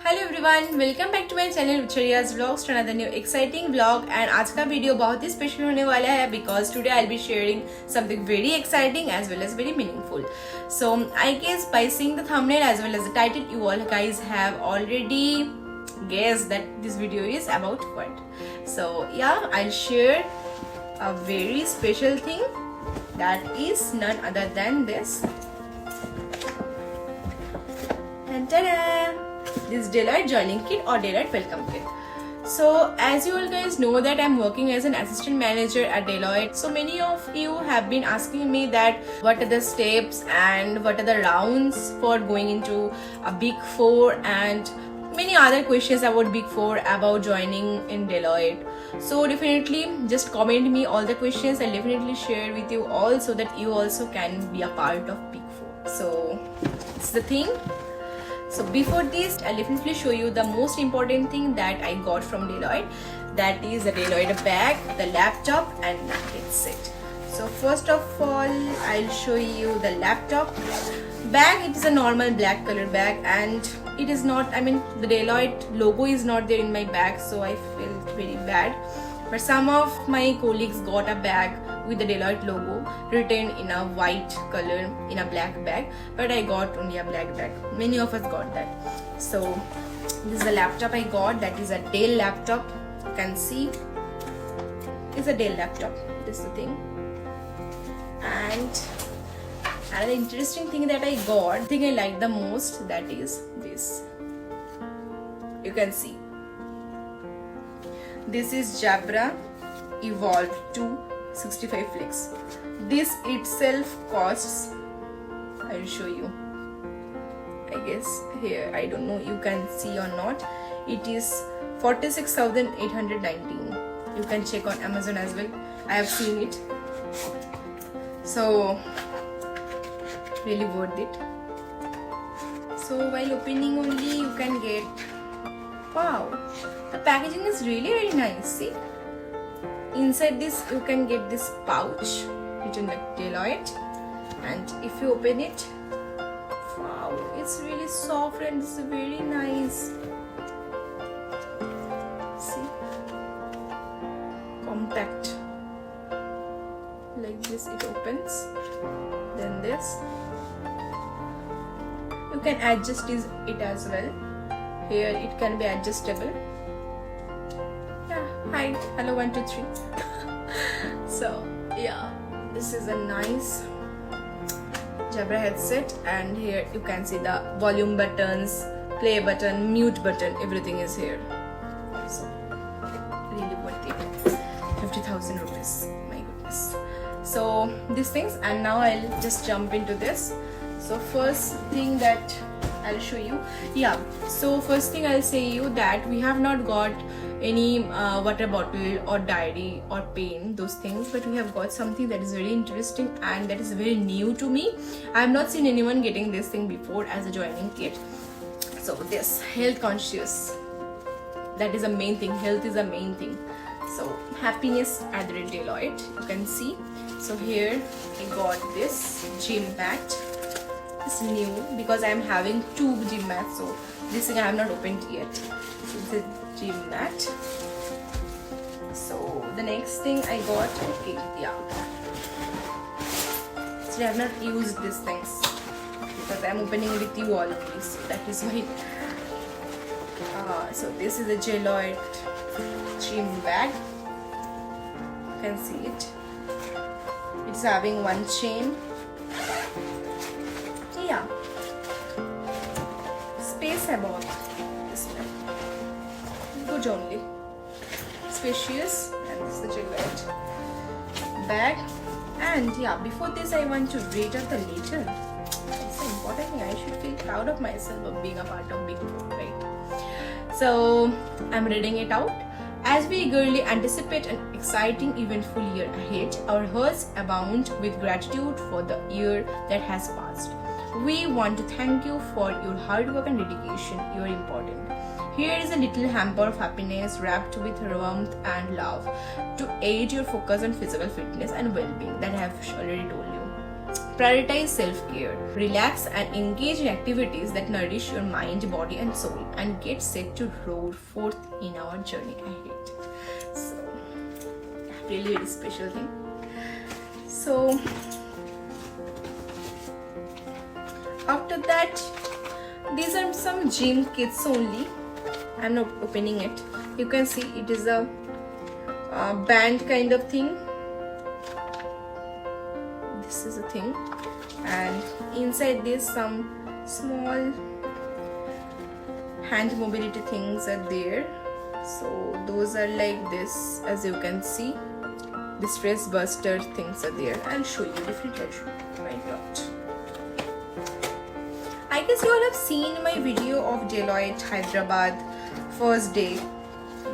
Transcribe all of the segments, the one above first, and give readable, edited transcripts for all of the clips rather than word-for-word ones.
Hello everyone, welcome back to my channel विचरियाज vlogs to another new exciting vlog. And आज का video बहुत ही स्पेशल होने वाला है because today I will be sharing something very exciting as well as very meaningful. So I guess by seeing the thumbnail as well as the title, you all guys have already guessed that this video is about what. So yeah, I'll share a very special thing that is none other than this. Ta-da! This Deloitte joining kit or Deloitte welcome kit. So as you all guys know that I'm working as an assistant manager at Deloitte. So many of you have been asking me that what are the steps and what are the rounds for going into a Big Four and many other questions about Big Four, about joining in Deloitte. So definitely just comment me all the questions. I'll definitely share with you all so that you also can be a part of Big Four. So it's the thing. So before this, I'll definitely show you the most important thing that I got from Deloitte. That is the Deloitte bag, the laptop and napkin set. So first of all, I'll show you the laptop bag. It is a normal black color bag and it is not, the Deloitte logo is not there in my bag, so I felt very bad. But some of my colleagues got a bag with the Deloitte logo written in a white color in a black bag, but I got only a black bag. Many of us got that. So this is the laptop I got. That is a Dell laptop. You can see it's a Dell laptop. This is the thing. And another interesting thing that I got, the thing I like the most, that is this. You can see this is Jabra Evolve 265 Flex. This itself costs, I'll show you, I guess here, I don't know you can see or not, it is 46,819. you can check on Amazon as well. I have seen it, so really worth it. So while opening only you can get, wow, the packaging is really very nice. See, inside this you can get this pouch written like Deloitte, and if you open it, wow, it's really soft and it's very nice. See, compact, like this it opens. Then this, you can adjust it as well. Here it can be adjustable. Yeah, hi, hello, 1 2 3. So yeah, this is a nice Jabra headset, and here you can see the volume buttons, play button, mute button, everything is here. So really worth it. 50,000 rupees, my goodness. So these things, and now I'll just jump into this. So first thing that I'll show you, yeah, so first thing I'll say you that we have not got any water bottle or diary or pen, those things, but we have got something that is very interesting and that is very new to me. I have not seen anyone getting this thing before as a joining kit. So this health conscious, that is a main thing. Health is a main thing. So happiness at the Deloitte, you can see. So here I got this gym mat. It's new because I am having 2 gym mats, so this thing I have not opened yet. So this is gym mat. So the next thing I got, okay, yeah, so I have not used these things because I am opening with you all, so that is why. So this is a Deloitte gym bag. You can see it. It's having 1 chain. Yeah, space about this one, good only, spacious, and this is the Deloitte bag. And yeah, before this I want to read out the letter. It's an important thing. I should feel proud of myself of being a part of Big Four, right? So I'm reading it out. As we eagerly anticipate an exciting, eventful year ahead, our hearts abound with gratitude for the year that has passed. We want to thank you for your hard work and dedication. You are important. Here is a little hamper of happiness wrapped with warmth and love to aid your focus on physical fitness and well-being that I have already told you. Prioritize self-care. Relax and engage in activities that nourish your mind, body and soul, and get set to roar forth in our journey ahead. So, really very special thing. So, after that, these are some gym kits only. I'm not opening it. You can see it is a band kind of thing. This is a thing, and inside this some small hand mobility things are there. So those are like this, as you can see. The stress buster things are there. I'll show you differently. Why not? I guess you all have seen my video of Deloitte Hyderabad first day,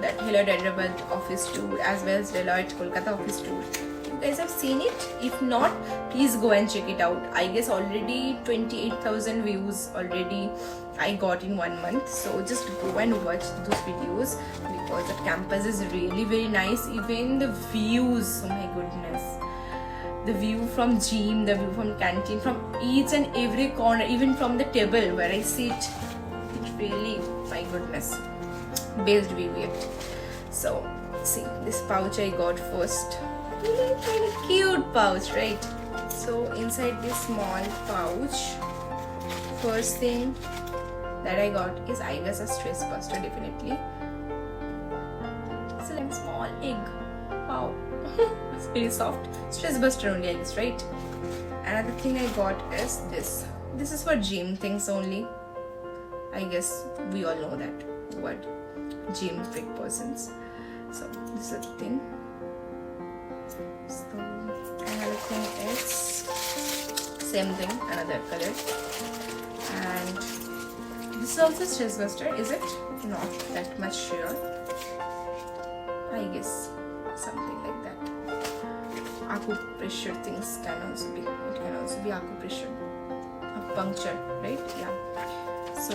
that Deloitte Hyderabad office tour, as well as Deloitte Kolkata office tour. You guys have seen it? If not, please go and check it out. I guess already 28,000 views already I got in 1 month. So just go and watch those videos, because the campus is really very nice. Even the views, oh my goodness. The view from gym, the view from canteen, from each and every corner, even from the table where I sit, it really, my goodness, best view yet. So see, this pouch I got first. Really cute pouch, right? So inside this small pouch, first thing that I got is, I guess, a stress buster, definitely. It's a like small egg. Wow. It's very soft. Stress buster only, I guess, right? Another thing I got is this. This is for gym things only. I guess we all know that what gym freak persons. So this is the thing. So another thing is same thing, another color. And this is also stress buster, is it? Not that much sure. I guess something like that. Acupressure things can also be. It can also be acupressure, puncture, right? Yeah. So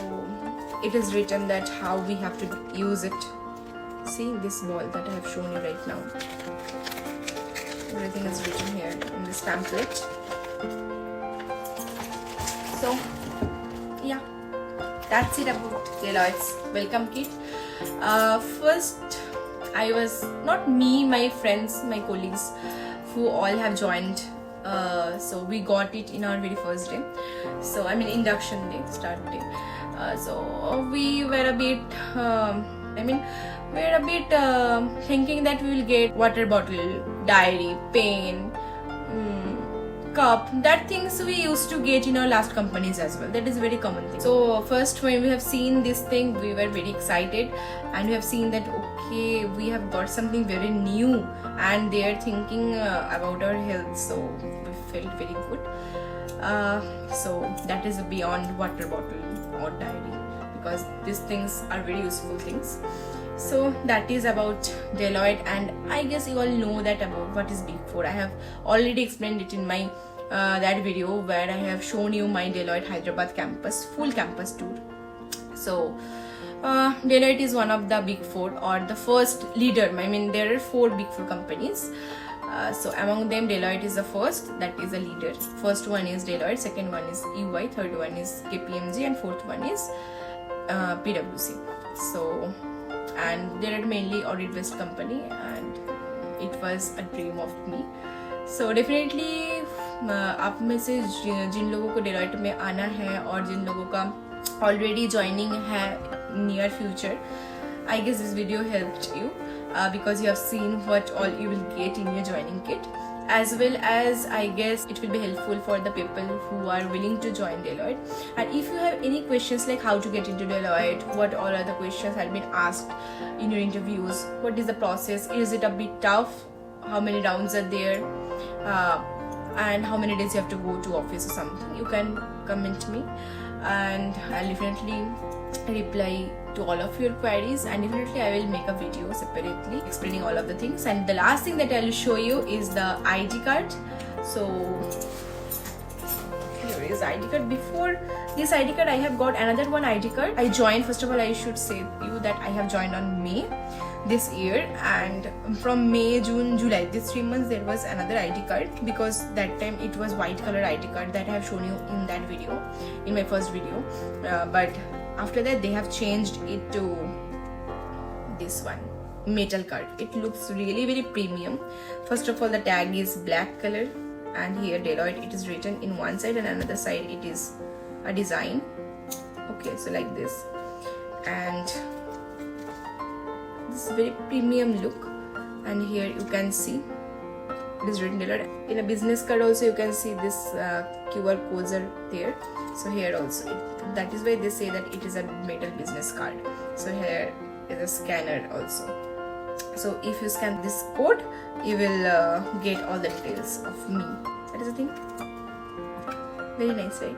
it is written that how we have to use it. See this ball that I have shown you right now. Everything is written here in this pamphlet. So yeah, that's it about Deloitte's welcome kit. First, I was, not me, my friends, my colleagues who all have joined. So we got it in our very first day. So I mean induction day, start day. So we were a bit, thinking that we will get water bottle, diary, pen, cup, that things we used to get in our last companies as well. That is a very common thing. So first, when we have seen this thing, we were very excited, and we have seen that okay, we have got something very new, and they are thinking about our health. So we felt very good. So that is beyond water bottle or diary, because these things are very useful things. So that is about Deloitte, and I guess you all know that about what is Big Four. I have already explained it in my that video where I have shown you my Deloitte Hyderabad campus, full campus tour. So Deloitte is one of the Big Four, or the first leader. I mean, there are 4 Big Four companies. So among them, Deloitte is the first, that is a leader. First one is Deloitte, second one is EY, third one is KPMG, and fourth one is PwC. So, and they are mainly audit-based company, and it was a dream of me. So definitely आप में से जिन लोगों को Deloitte में आना है और जिन लोगों का already joining है near future, I guess this video helped you because you have seen what all you will get in your joining kit, as well as I guess it will be helpful for the people who are willing to join Deloitte. And if you have any questions like how to get into Deloitte, what all other questions have been asked in your interviews, what is the process, is it a bit tough, how many rounds are there, and how many days you have to go to office or something, you can comment me, and I'll definitely reply to all of your queries, and definitely I will make a video separately explaining all of the things. And the last thing that I will show you is the ID card. So here is ID card. Before this ID card, I have got another one ID card. I joined, first of all I should say you that I have joined on May. this year, and from May, June, July, these 3 months there was another ID card, because that time it was white color ID card that I have shown you in that video, in my first video, but after that they have changed it to this one, metal card. It looks really very premium. First of all, the tag is black color, and here Deloitte it is written in one side, and another side it is a design. Okay, so like this, and this very premium look, and here you can see it is written Deloitte. In a business card also you can see this QR codes are there. So here also that is why they say that it is a metal business card. So here is a scanner also. So if you scan this code, you will get all the details of me. That is the thing. Very nice, right?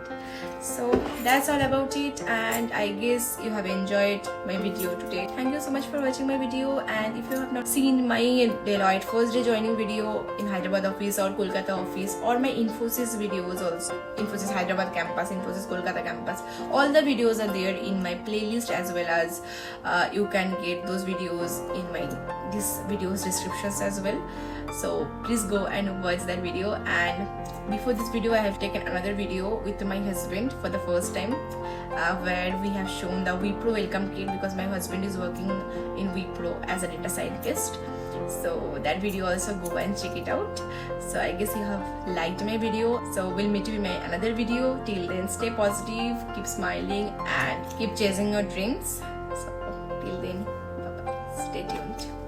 So that's all about it, and I guess you have enjoyed my video today. Thank you so much for watching my video, and if you have not seen my Deloitte first day joining video in Hyderabad office or Kolkata office, or my Infosys videos also, Infosys Hyderabad campus, Infosys Kolkata campus, all the videos are there in my playlist, as well as you can get those videos in my this video's descriptions as well. So please go and watch that video. And before this video I have taken another video with my husband for the first time, where we have shown the Wipro welcome kit, because my husband is working in Wipro as a data scientist. So that video also, go and check it out. So I guess you have liked my video. So we'll meet you in my another video. Till then, stay positive, keep smiling, and keep chasing your dreams. So till then, bye bye, stay tuned.